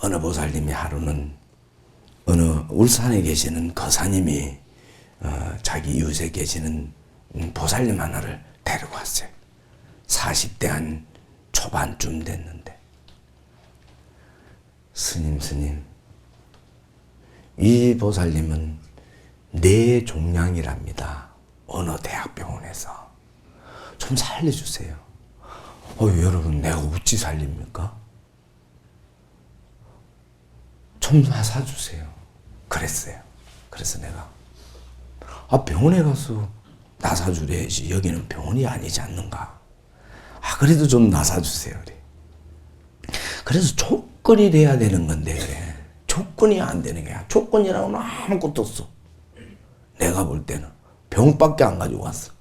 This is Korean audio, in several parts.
어느 보살님이 하루는 어느 울산에 계시는 거사님이 자기 이웃에 계시는 보살님 하나를 데리고 왔어요. 40대 한 초반쯤 됐는데, 스님, 이 보살님은 뇌종양이랍니다. 어느 대학병원에서. 좀 살려주세요. 여러분, 내가 어찌 살립니까? 좀 사주세요. 그랬어요. 그래서 내가 병원에 가서 나 사주래야지. 여기는 병원이 아니지 않는가. 그래도 좀 나 사주세요. 그래. 그래서 조건이 돼야 되는 건데 그래. 조건이 안 되는 거야. 조건이라고는 아무것도 없어. 내가 볼 때는 병밖에 안 가지고 왔어.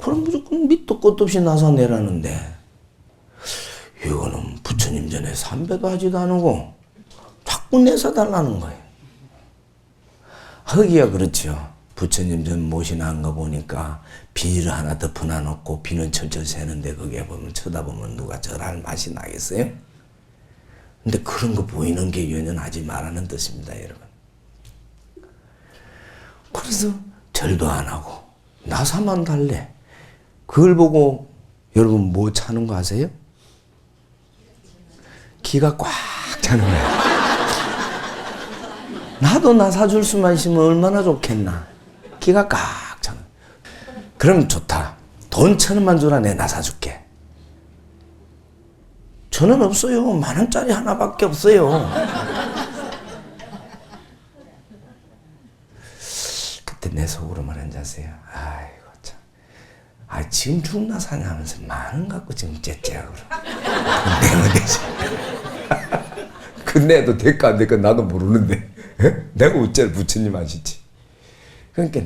그럼 무조건 밑도 끝도 없이 나사내라는데, 이거는 부처님 전에 삼배도 하지도 않고 자꾸 내사달라는 거예요. 허기야 그렇죠. 부처님 전 모시는 거 보니까 비닐을 하나 덮어놔 놓고 비는 철철 새는데, 거기에 보면 쳐다보면 누가 절할 맛이 나겠어요? 근데 그런 거 보이는 게 연연하지 말라는 뜻입니다, 여러분. 그래서 절도 안 하고 나사만 달래. 그걸 보고 여러분 뭐 차는 거 아세요? 기가 꽉 차는 거야. 나도 나 사줄 수만 있으면 얼마나 좋겠나. 기가 꽉 차는. 그럼 좋다. 돈 1,000원만 주라. 내 나 사줄게. 1,000원 없어요. 10,000원짜리 하나밖에 없어요. 그때 내 속으로 말한 자세요. 아이고 참. 지금 죽나 사냐 하면서 10,000원 갖고 지금 째째하고 내가 되지. 그 내도 될까 안 될까 나도 모르는데. 내가 어째 부처님 아시지. 그러니까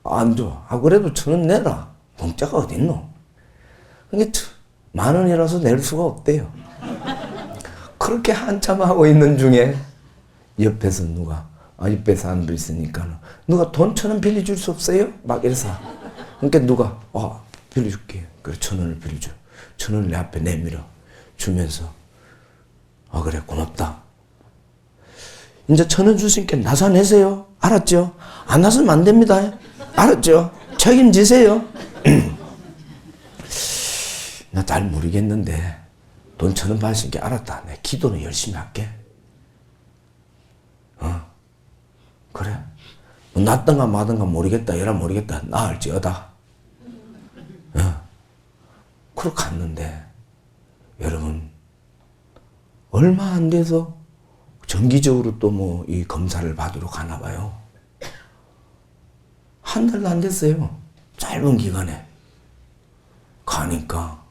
안 줘. 그래도 1,000원 내라. 공짜가 어딨노. 그러니까 10,000원이라서 낼 수가 없대요. 그렇게 한참 하고 있는 중에 옆에서 누가 옆에 사람도 있으니까 누가 돈 1,000원 빌려줄 수 없어요? 막 이래서. 그러니까 누가 빌려줄게. 그래 1,000원을 빌려줘. 1,000원을 내 앞에 내밀어 주면서 그래 고맙다. 이제 1,000원 주시니까 나사 내세요. 알았죠? 안 나서면 안 됩니다. 알았죠? 책임지세요. 나 잘 모르겠는데 돈 1,000원 받으시니까 알았다. 내 기도는 열심히 할게. 그래. 낫든가 마든가 모르겠다. 얘라 모르겠다. 나을지어다. 그렇게 갔는데 여러분 얼마 안 돼서 정기적으로 또 뭐 이 검사를 받으러 가나 봐요. 한 달도 안 됐어요. 짧은 기간에. 가니까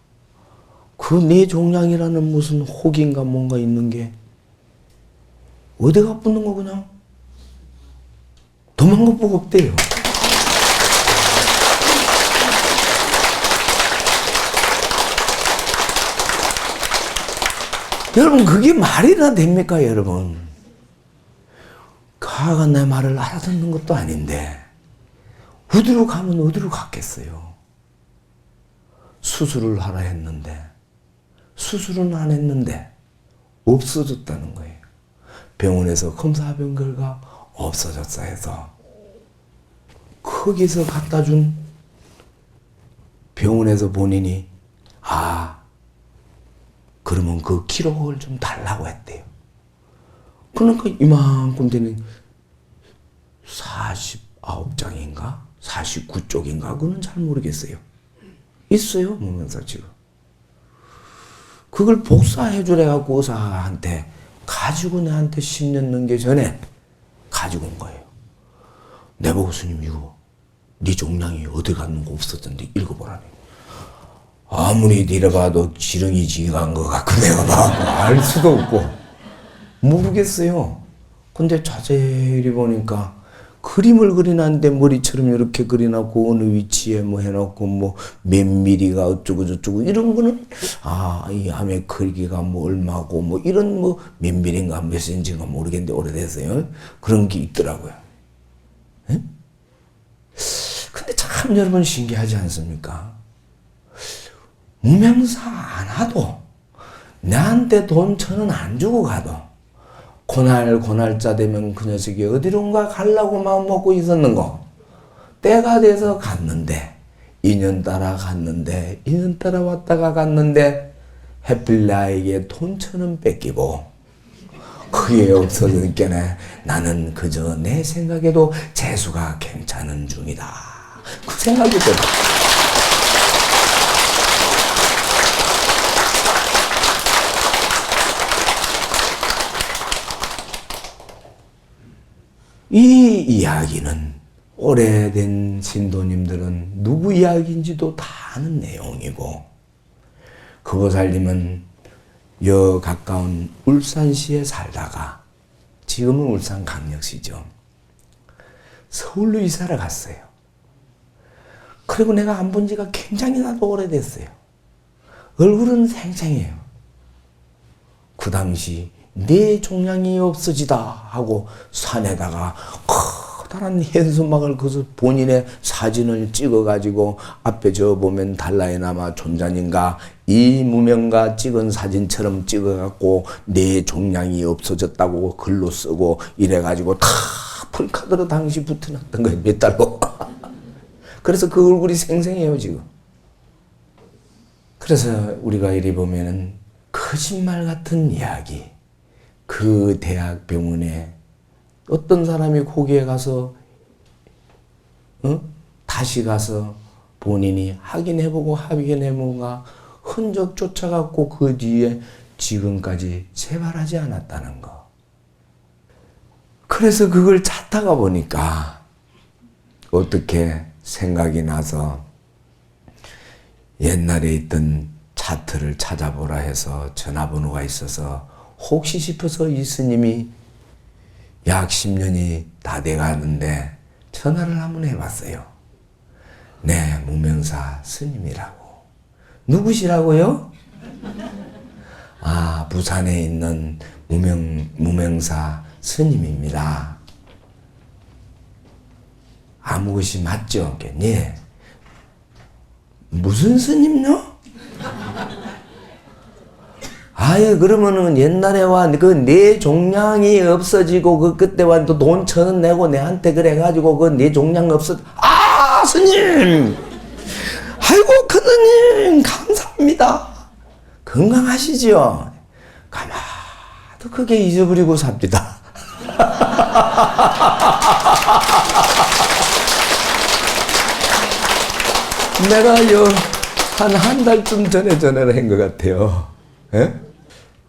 그 뇌종양이라는 무슨 혹인가 뭔가 있는 게 어디가 붙는 거 그냥 도망갈 수가 없대요. 여러분 그게 말이나 됩니까 여러분? 가가 내 말을 알아듣는 것도 아닌데 어디로 가면 어디로 갔겠어요. 수술을 하라 했는데 수술은 안 했는데 없어졌다는 거예요. 병원에서 검사병 결과 없어졌어 해서 거기서 갖다 준 병원에서 본인이 그러면 그 기록을 좀 달라고 했대요. 그러니까 이만큼 되는 49장인가 49쪽인가 그건 잘 모르겠어요. 있어요 보면서 지금 그걸 복사해 주래갖고 의사한테 가지고 내한테 10년 넘게 전에 가지고 온 거예요. 내보고 스님 이거 네 종량이 어디 갔는 거 없었던데 읽어보라니. 아무리 내려봐도 지렁이 지간 것 같고 내가 막 알 수도 없고 모르겠어요. 근데 자세히 보니까 그림을 그리는데 머리처럼 이렇게 그려놓고 어느 위치에 뭐 해놓고 뭐 몇 미리가 어쩌고 저쩌고 이런 거는 이 암의 크기가 뭐 얼마고 뭐 이런 뭐 몇 미리인가 몇 센치인가 모르겠는데 오래됐어요. 그런 게 있더라고요. 에? 근데 참 여러분 신기하지 않습니까? 무명사 안 하도 나한테 돈 1,000원 안 주고 가도 고날자 되면 그 녀석이 어디론가 가려고 마음 먹고 있었는거. 때가 돼서 갔는데 2년 따라 갔는데 2년 따라 왔다가 갔는데 하필 나에게 돈 1,000원 뺏기고 그게 없어지니까 나는 그저 내 생각에도 재수가 괜찮은 중이다. 그 생각이 들어. 이 이야기는 오래된 신도님들은 누구 이야기인지도 다 아는 내용이고, 그보살님은 여 가까운 울산시에 살다가 지금은 울산광역시죠. 서울로 이사를 갔어요. 그리고 내가 안 본 지가 굉장히 나도 오래됐어요. 얼굴은 생생해요. 그 당시 내 종양이 없어지다 하고 산에다가 커다란 현수막을 그래서 본인의 사진을 찍어가지고 앞에 저 보면 달라에나마 존자님과 이 무명가 찍은 사진처럼 찍어갖고 내 종양이 없어졌다고 글로 쓰고 이래가지고 다 풀카드로 당시 붙여놨던 거예요. 몇 달고. 그래서 그 얼굴이 생생해요 지금. 그래서 우리가 이리 보면은 거짓말 같은 이야기, 그 대학 병원에 어떤 사람이 거기에 가서 다시 가서 본인이 확인해보고 확인해보고가 흔적 쫓아갖고 그 뒤에 지금까지 재발하지 않았다는 거. 그래서 그걸 찾다가 보니까 어떻게 생각이 나서 옛날에 있던 차트를 찾아보라 해서 전화번호가 있어서 혹시 싶어서 이 스님이 약 10년이 다 돼가는데 전화를 한번 해봤어요. 네, 무명사 스님이라고. 누구시라고요? 아, 부산에 있는 무명사 스님입니다. 아무 것이 맞죠? 네. 무슨 스님요? 아예 그러면은 옛날에와 그 내 종량이 없어지고 그때와 또 돈 1,000원 내고 내한테 그래가지고 그 내 종량 아 스님, 아이고 큰스님 감사합니다. 건강하시죠? 가만도 크게 잊어버리고 삽니다. 내가 한 달쯤 전에 전화를 한 것 같아요. 예?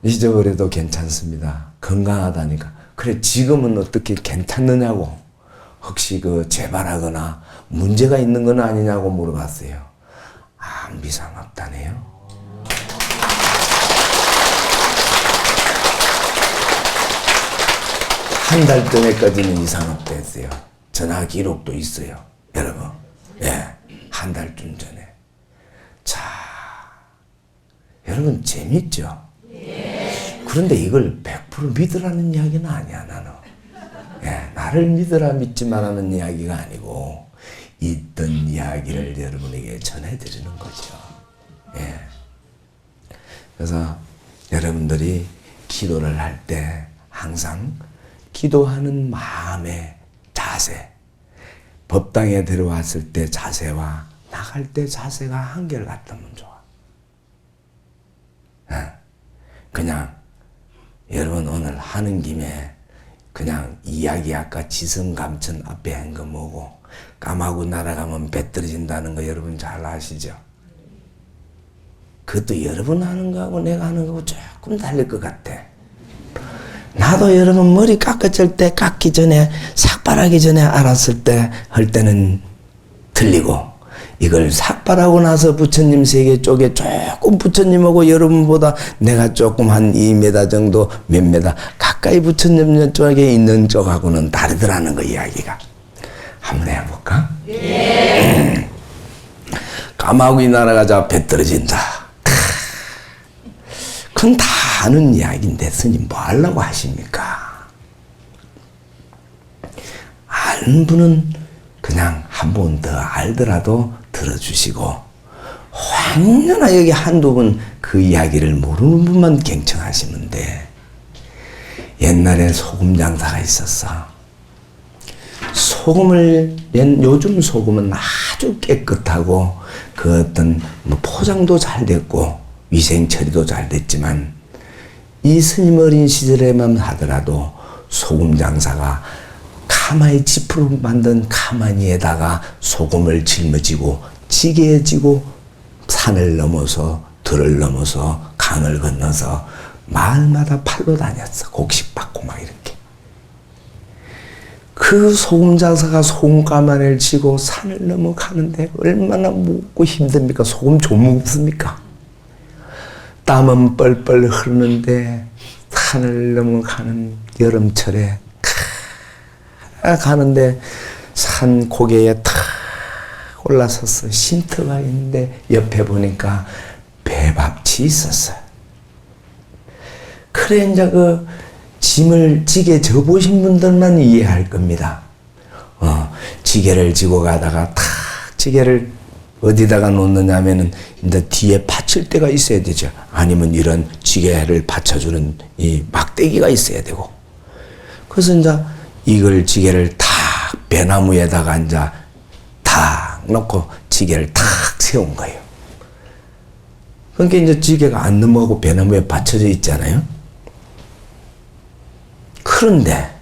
잊어버려도 괜찮습니다. 건강하다니까. 그래 지금은 어떻게 괜찮느냐고, 혹시 그 재발하거나 문제가 있는 건 아니냐고 물어봤어요. 아무 이상 없다네요. 한 달 전에까지는 이상 없다 했어요. 전화 기록도 있어요. 여러분. 예. 한 달쯤 전에. 자, 여러분 재밌죠? 그런데 이걸 100% 믿으라는 이야기는 아니야, 나는. 예, 나를 믿으라 믿지 말라는 이야기가 아니고 있던 이야기를 여러분에게 전해드리는 거죠. 예. 그래서 여러분들이 기도를 할 때 항상 기도하는 마음의 자세, 법당에 들어왔을 때 자세와 나갈 때 자세가 한결같으면 좋아. 그냥 여러분 오늘 하는 김에 그냥 이야기 아까 지성감천 앞에 한 거 뭐고 까마고 날아가면 배 떨어진다는 거 여러분 잘 아시죠? 그것도 여러분 하는 거하고 내가 하는 거하고 조금 다를 것 같아. 나도 여러분 머리 깎아질 때 깎기 전에 삭발하기 전에 알았을 때 할 때는 틀리고, 이걸 삭발하고 나서 부처님 세계 쪽에 조금 부처님하고 여러분보다 내가 조금 한 2m 정도 몇 메다 가까이 부처님 쪽에 있는 쪽하고는 다르더라는 거 이야기가. 한번 해볼까? 예. 까마귀 날아가자 배 떨어진다. 그건 다 아는 이야기인데 스님 뭐 하려고 하십니까? 아는 분은 그냥 한 번 더 알더라도 들어주시고, 황년아 여기 한두 분 그 이야기를 모르는 분만 경청하시면 돼. 옛날에 소금 장사가 있었어. 요즘 소금은 아주 깨끗하고 그 어떤 뭐 포장도 잘 됐고 위생 처리도 잘 됐지만 이 스님 어린 시절에만 하더라도 소금 장사가 가마의 지프로 만든 가마니에다가 소금을 짊어지고 지게에 지고 산을 넘어서 들을 넘어서 강을 건너서 마을마다 팔러 다녔어. 곡식 받고 막 이렇게. 그 소금 장사가 소금 가마니를 지고 산을 넘어가는데 얼마나 무겁고 힘듭니까? 소금 좀 무겁습니까? 땀은 뻘뻘 흐르는데 산을 넘어가는 여름철에 가는데 산 고개에 탁 올라섰어. 쉼터가 있는데 옆에 보니까 배밥치 있었어요. 그래 이제 그 짐을 지게 져보신 분들만 이해할 겁니다. 지게를 지고 가다가 탁 지게를 어디다가 놓느냐 하면은 이제 뒤에 받칠 데가 있어야 되죠. 아니면 이런 지게를 받쳐주는 이 막대기가 있어야 되고. 그래서 이제 이걸 지게를 탁 배나무에다가 이제 탁 놓고 지게를 탁 세운 거예요. 그러니까 이제 지게가 안 넘어가고 배나무에 받쳐져 있잖아요. 그런데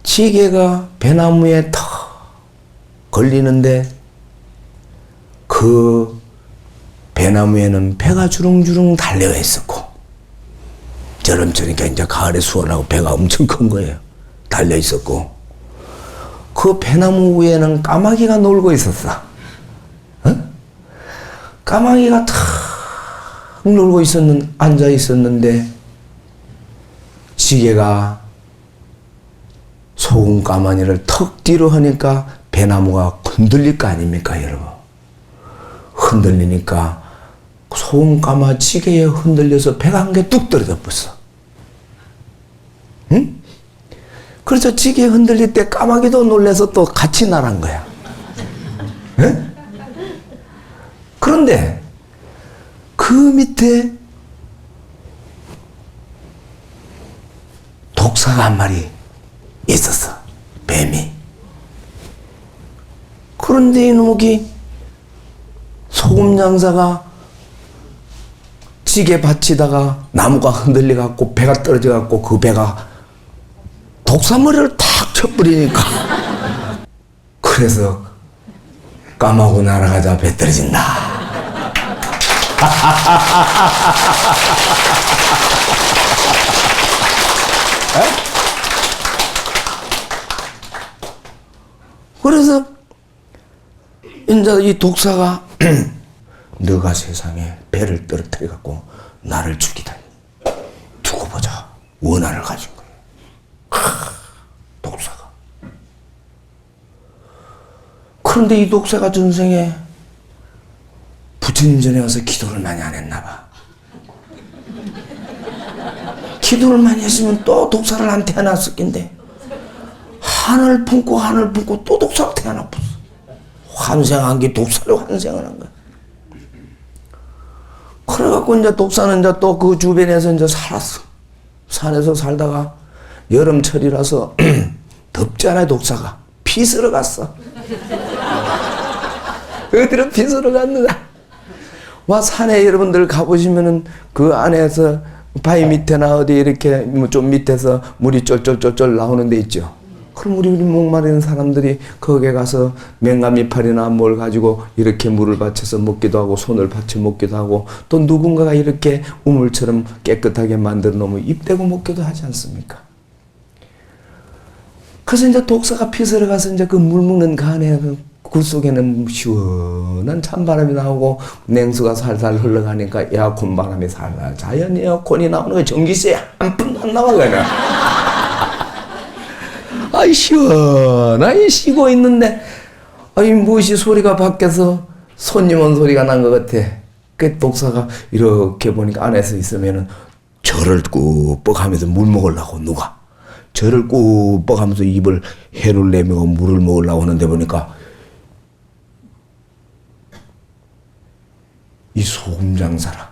지게가 배나무에 탁 걸리는데 그 배나무에는 배가 주렁주렁 달려 있었고, 여름철이니까 이제 가을에 수원하고 배가 엄청 큰 거예요. 달려 있었고, 그 배나무 위에는 까마귀가 놀고 있었어. 까마귀가 탁 놀고 앉아 있었는데, 지게가 소금 까마귀를 턱 뒤로 하니까 배나무가 흔들릴 거 아닙니까, 여러분? 흔들리니까 소금 까마 지게에 흔들려서 배가 한 개 뚝 떨어져 버렸어. 응? 그래서 지게 흔들릴 때 까마귀도 놀래서 또 같이 날아간 거야. 응? 그런데 그 밑에 독사가 한 마리 있었어. 뱀이. 그런데 이놈이 소금 장사가 지게 받치다가 나무가 흔들려갖고 배가 떨어져갖고 그 배가 독사머리를 탁 쳐버리니까 그래서 까마고 날아가자 배 떨어진다. 그래서 이제 이 독사가 너가 세상에 배를 떨어뜨려 갖고 나를 죽이다니. 두고 보자. 원한을 가진 거예요. 독사가. 그런데 이 독사가 전생에 부처님 전에 와서 기도를 많이 안 했나 봐. 기도를 많이 했으면 또 독사를 안 태어났을 낀데 한을 품고 또 독사를 태어났어. 환생한 게 독사로 환생을 한 거야. 그래갖고 이제 독사는 이제 또 그 주변에서 이제 살았어. 산에서 살다가 여름철이라서 덥잖아요, 독사가. 피서러 갔어. 어디로 피서러 갔는가? 와, 산에 여러분들 가보시면은 그 안에서 바위 밑에나 어디 이렇게 뭐 좀 밑에서 물이 쫄쫄쫄쫄 나오는 데 있죠. 그럼 우리 목마른 사람들이 거기에 가서 맹가미팔이나 뭘 가지고 이렇게 물을 받쳐서 먹기도 하고 손을 받쳐 먹기도 하고 또 누군가가 이렇게 우물처럼 깨끗하게 만들어 놓으면 입대고 먹기도 하지 않습니까? 그래서 이제 독사가 피서러 가서 이제 그 물 먹는 그 안에 그 속에는 시원한 찬바람이 나오고 냉수가 살살 흘러가니까 에어컨 바람이 살살 자연 에어컨이 나오는 거 전기세 한 푼도 안 나와 그냥. 아이 시원하게 쉬고 있는데 아이 무엇이 소리가 밖에서 손님 온 소리가 난 것 같아. 그 독사가 이렇게 보니까 안에서 있으면은 절을 꾹뻑 하면서 물 먹으려고 누가 절을 꾹뻑 하면서 입을 해를 내밀고 물을 먹으려고 하는데 보니까 이 소금 장사라.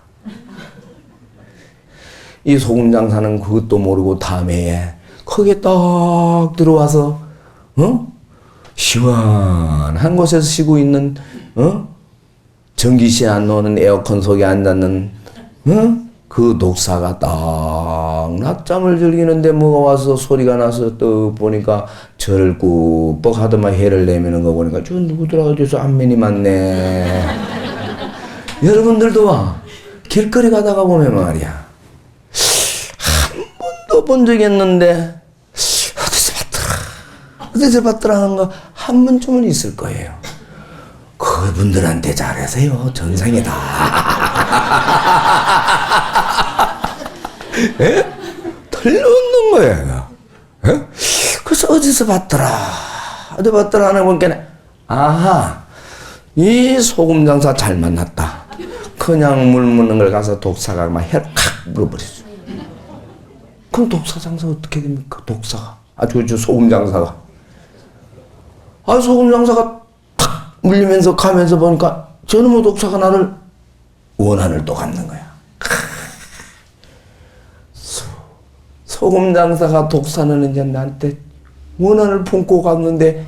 이 소금 장사는 그것도 모르고 다음에 거기에 딱 들어와서 시원한 곳에서 쉬고 있는 전기세 안 나오는 에어컨 속에 앉았는 그 독사가 딱 낮잠을 즐기는데 뭐가 와서 소리가 나서 또 보니까 저를 꾸벅 하더만 해를 내미는 거 보니까 저 누구더라 어디서 안면이 많네. 여러분들도 와 길거리 가다가 보면 말이야 한 번도 본 적이 없는데 어디서 봤더라 하는 거 한 번쯤은 있을 거예요. 그분들한테 잘하세요. 전생에 다. 예? 틀려없는 거야. 예? 그래서 어디서 봤더라. 어디 봤더라 하는 보니까 아하 이 소금 장사 잘 만났다. 그냥 물 묻는 걸 가서 독사가 막 혀를 칵 물어버렸어. 그럼 독사 장사 어떻게 됩니까? 독사가 아주 저 소금 장사가 소금 장사가 탁 물리면서 가면서 보니까 저놈의 독사가 나를 원한을 또 갚는 거야. 소금 장사가 독사는 이제 나한테 원한을 품고 갔는데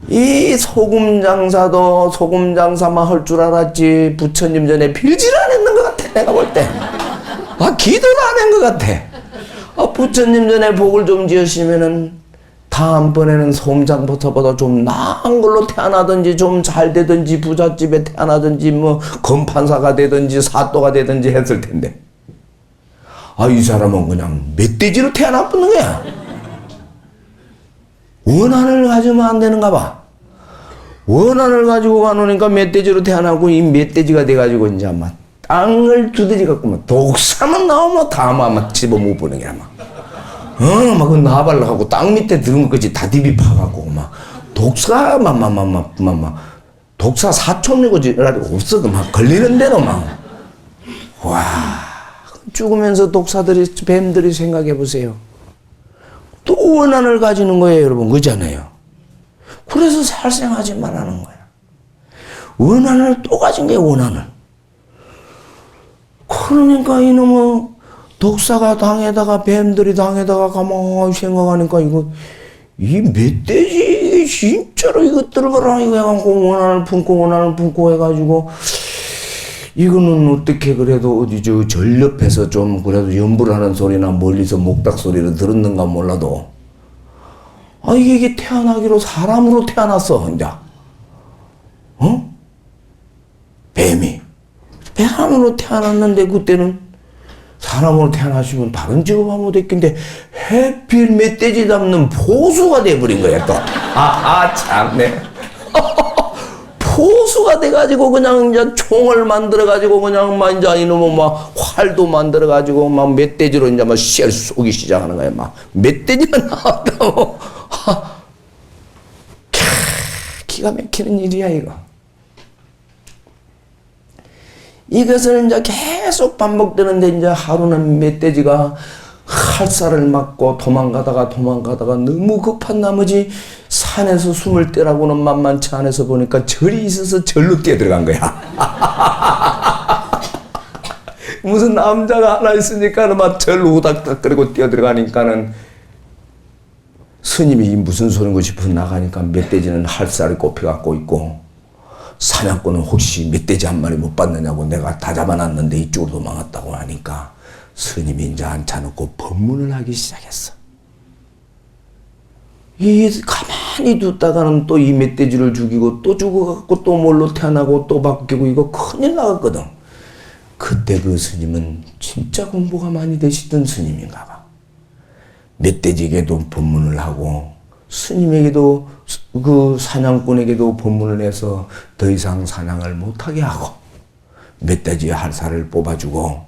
이 소금 장사도 소금 장사만 할 줄 알았지 부처님 전에 빌질 안 했는 것 같아. 내가 볼 때 기도를 안 한 것 같아. 부처님 전에 복을 좀 지으시면은 다음번에는 소금장보다 좀 나은 걸로 태어나든지 좀 잘 되든지 부잣집에 태어나든지 뭐 검판사가 되든지 사또가 되든지 했을 텐데 이 사람은 그냥 멧돼지로 태어나버는 거야. 원한을 가지면 안 되는가 봐. 원한을 가지고 가놓으니까 멧돼지로 태어나고 이 멧돼지가 돼가지고 이제 아마 땅을 두드지 갖고 막 독사만 나오면 다 아마 집어 못 보는 게 아마. 막 그 나발로 하고 땅 밑에 들은 것까지 다 디비 파갖고 막 독사 독사 사촌이고지 없어도 막 걸리는 대로 막 와 죽으면서 독사들이 뱀들이 생각해 보세요. 또 원한을 가지는 거예요, 여러분. 그잖아요. 그래서 살생하지 말라는 거야. 원한을 또 가진 게 원한을. 그러니까 이놈의 독사가 당에다가 뱀들이 당에다가 가만히 생각하니까 이 멧돼지 진짜로 이것들을 봐라 이거 해갖고 원한을 품고 해가지고 이거는 어떻게 그래도 어디 절 옆에서 좀 그래도 연불 하는 소리나 멀리서 목닥 소리를 들었는가 몰라도 이게 태어나기로 사람으로 태어났어 이제 뱀이 사람으로 태어났는데 그때는 사람으로 태어나시면 다른 직업하면 됐긴데 해필 멧돼지 잡는 포수가 돼버린 거야 또. 참네. 포수가 돼가지고 그냥 이제 총을 만들어가지고 그냥 막 이제 이놈은 막 활도 만들어가지고 막 멧돼지로 이제 막 씨알 쏘기 시작하는 거야. 막 멧돼지가 나왔다고. 기가 막히는 일이야 이거. 이것을 이제 계속 반복되는데 이제 하루는 멧돼지가 칼살을 맞고 도망가다가 너무 급한 나머지 산에서 숨을 떼라고는 만만치 않아서 보니까 절이 있어서 절로 뛰어들어간 거야. 무슨 남자가 하나 있으니까는 막 절 우닥닥거리고 뛰어들어가니까는 스님이 무슨 소린고 싶어 나가니까 멧돼지는 할살을 꼽혀갖고 있고 사냥꾼은 혹시 멧돼지 한 마리 못 봤느냐고 내가 다 잡아놨는데 이쪽으로 도망갔다고 하니까 스님이 이제 앉혀놓고 법문을 하기 시작했어. 가만히 뒀다가는 또 이 멧돼지를 죽이고 또 죽어갖고 또 뭘로 태어나고 또 바뀌고 이거 큰일 나갔거든. 그때 그 스님은 진짜 공부가 많이 되시던 스님인가 봐. 멧돼지에게도 법문을 하고 스님에게도 그 사냥꾼에게도 법문을 해서 더 이상 사냥을 못하게 하고 멧돼지의 할살을 뽑아주고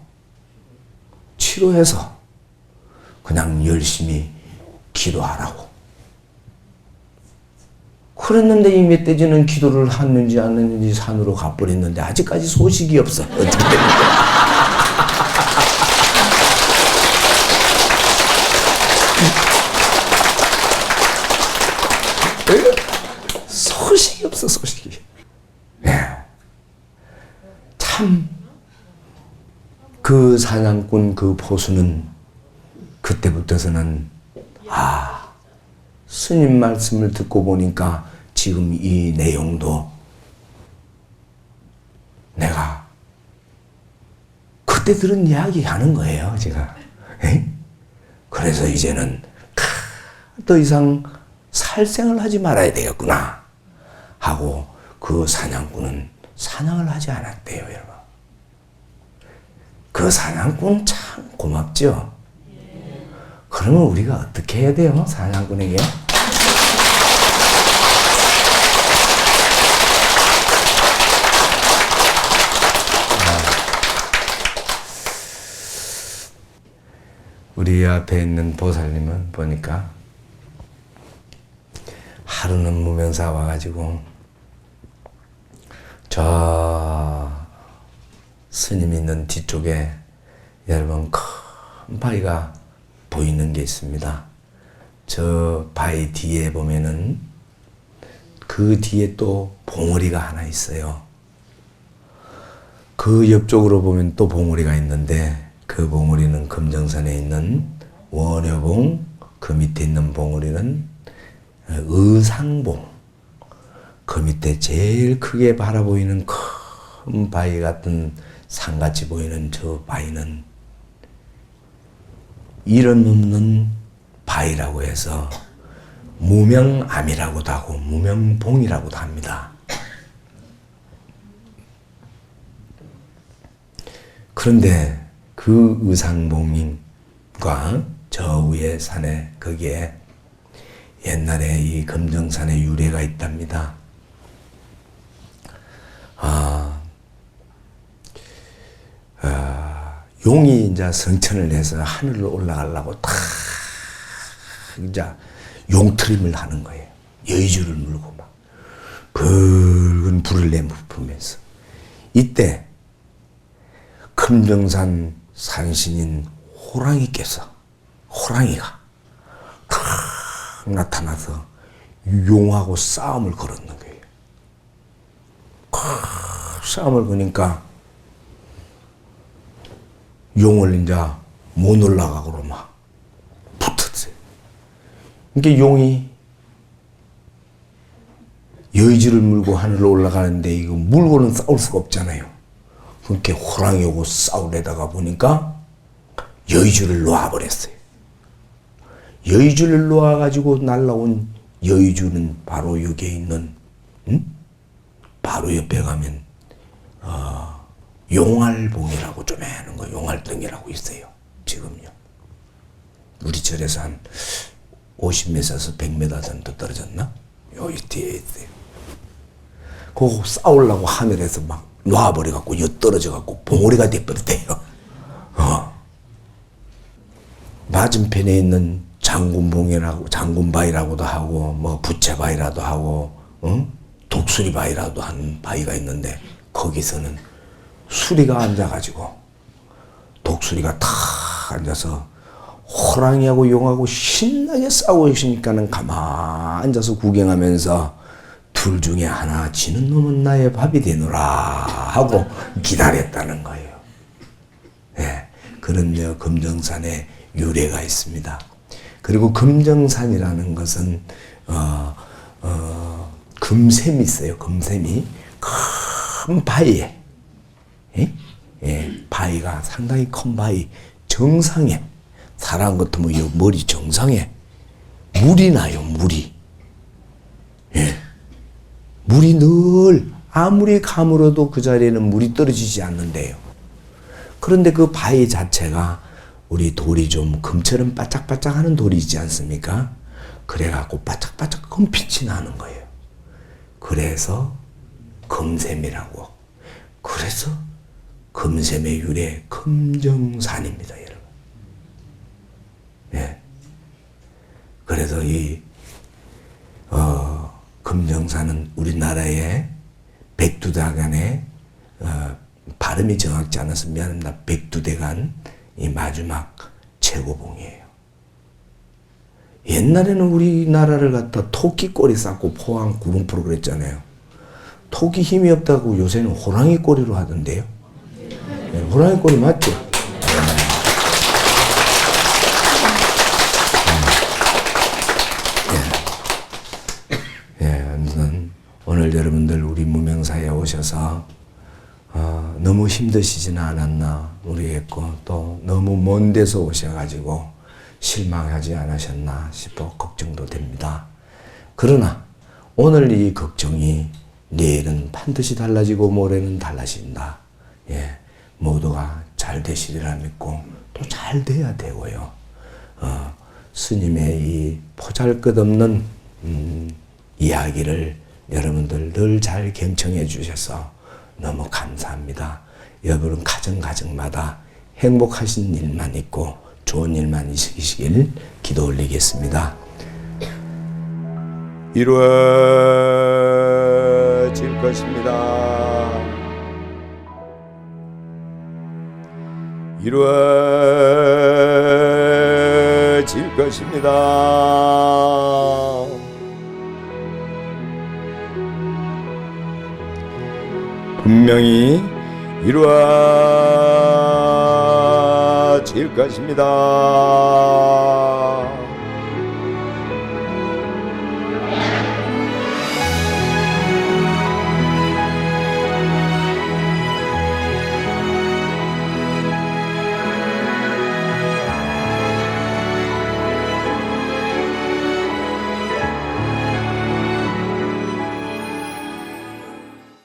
치료해서 그냥 열심히 기도하라고. 그랬는데 이 멧돼지는 기도를 했는지 안 했는지 산으로 가버렸는데 아직까지 소식이 없어. 어떻게 됩니까? 소식이 없어, 소식이. 참 그 사냥꾼 그 포수는 그때부터서는 스님 말씀을 듣고 보니까 지금 이 내용도 내가 그때 들은 이야기 하는 거예요, 제가. 에? 그래서 이제는 더 이상 살생을 하지 말아야 되겠구나 하고 그 사냥꾼은 사냥을 하지 않았대요, 여러분. 그 사냥꾼 참 고맙죠? 그러면 우리가 어떻게 해야 돼요, 사냥꾼에게? 우리 앞에 있는 보살님은 보니까 하루는 무명사 와가지고 저 스님 있는 뒤쪽에 여러분 큰 바위가 보이는 게 있습니다. 저 바위 뒤에 보면은 그 뒤에 또 봉우리가 하나 있어요. 그 옆쪽으로 보면 또 봉우리가 있는데 그 봉우리는 금정산에 있는 원효봉, 그 밑에 있는 봉우리는 의상봉. 그 밑에 제일 크게 바라보이는 큰 바위 같은 산같이 보이는 저 바위는 이름 없는 바위라고 해서 무명암이라고도 하고 무명봉이라고도 합니다. 그런데 그 의상봉과 저 위에 산에 거기에 옛날에 이 금정산에 유래가 있답니다. 용이 이제 성천을 해서 하늘로 올라가려고 탁 이제 용트림을 하는 거예요. 여의주를 물고 막 붉은 불을 내뿜으면서 이때 금정산 산신인 호랑이가 탁 나타나서 용하고 싸움을 걸었는 거예요. 싸움을 거니까 용을 이제 못 올라가고 막 붙었어요. 그러니까 용이 여의주를 물고 하늘로 올라가는데 이거 물고는 싸울 수가 없잖아요. 그렇게 호랑이하고 싸우려다가 보니까 여의주를 놓아버렸어요. 여의주를 놓아가지고 날라온 여의주는 바로 여기에 있는 바로 옆에 가면 용알봉이라고 쪼매는 거 용알등이라고 있어요. 지금요. 우리 절에서 한 50m에서 100m 정도 떨어졌나? 여기 뒤에 있어요. 그거 싸우려고 하늘에서 막 놔버려갖고 떨어져갖고 봉우리가 돼버렸대요. 맞은편에 있는 장군봉이라고 장군바위라고도 하고 뭐 부채바위라도 하고 독수리바위라도 하는 바위가 있는데 거기서는 수리가 앉아가지고 독수리가 탁 앉아서 호랑이하고 용하고 신나게 싸우고 있으니까는 가만 앉아서 구경하면서 둘 중에 하나 지는 놈은 나의 밥이 되노라 하고 기다렸다는 거예요. 네, 그런 금정산에 유래가 있습니다. 그리고 금정산이라는 것은 금샘이 있어요. 금샘이 큰 바위에 바위가 상당히 큰 바위 정상에 사람 같으면 이 머리 정상에 물이 나요. 물이 물이 늘 아무리 가물어도 그 자리에는 물이 떨어지지 않는데요. 그런데 그 바위 자체가 우리 돌이 좀 금처럼 바짝바짝하는 돌이 있지 않습니까? 그래갖고 바짝바짝 금빛이 나는 거예요. 그래서 금샘이라고. 그래서 금샘의 유래 금정산입니다, 여러분. 예. 그래서 이 금정산은 우리나라의 백두대간에 발음이 정확지 않아서 미안합니다. 백두대간 이 마지막 최고봉이에요. 옛날에는 우리나라를 갖다 토끼 꼬리 쌓고 포항 구룡포로 그랬잖아요. 토끼 힘이 없다고 요새는 호랑이 꼬리로 하던데요. 네, 호랑이 꼬리 맞죠? 성사에 오셔서 너무 힘드시지는 않았나 모르겠고 또 너무 먼 데서 오셔가지고 실망하지 않으셨나 싶어 걱정도 됩니다. 그러나 오늘 이 걱정이 내일은 반드시 달라지고 모레는 달라진다. 예, 모두가 잘 되시리라 믿고 또 잘 돼야 되고요. 스님의 이 보잘것없는 이야기를 여러분들 늘 잘 경청해 주셔서 너무 감사합니다. 여러분 가정마다 행복하신 일만 있고 좋은 일만 있으시길 기도 올리겠습니다. 이루어질 것입니다. 이루어질 것입니다. 분명히 이루어질 것입니다.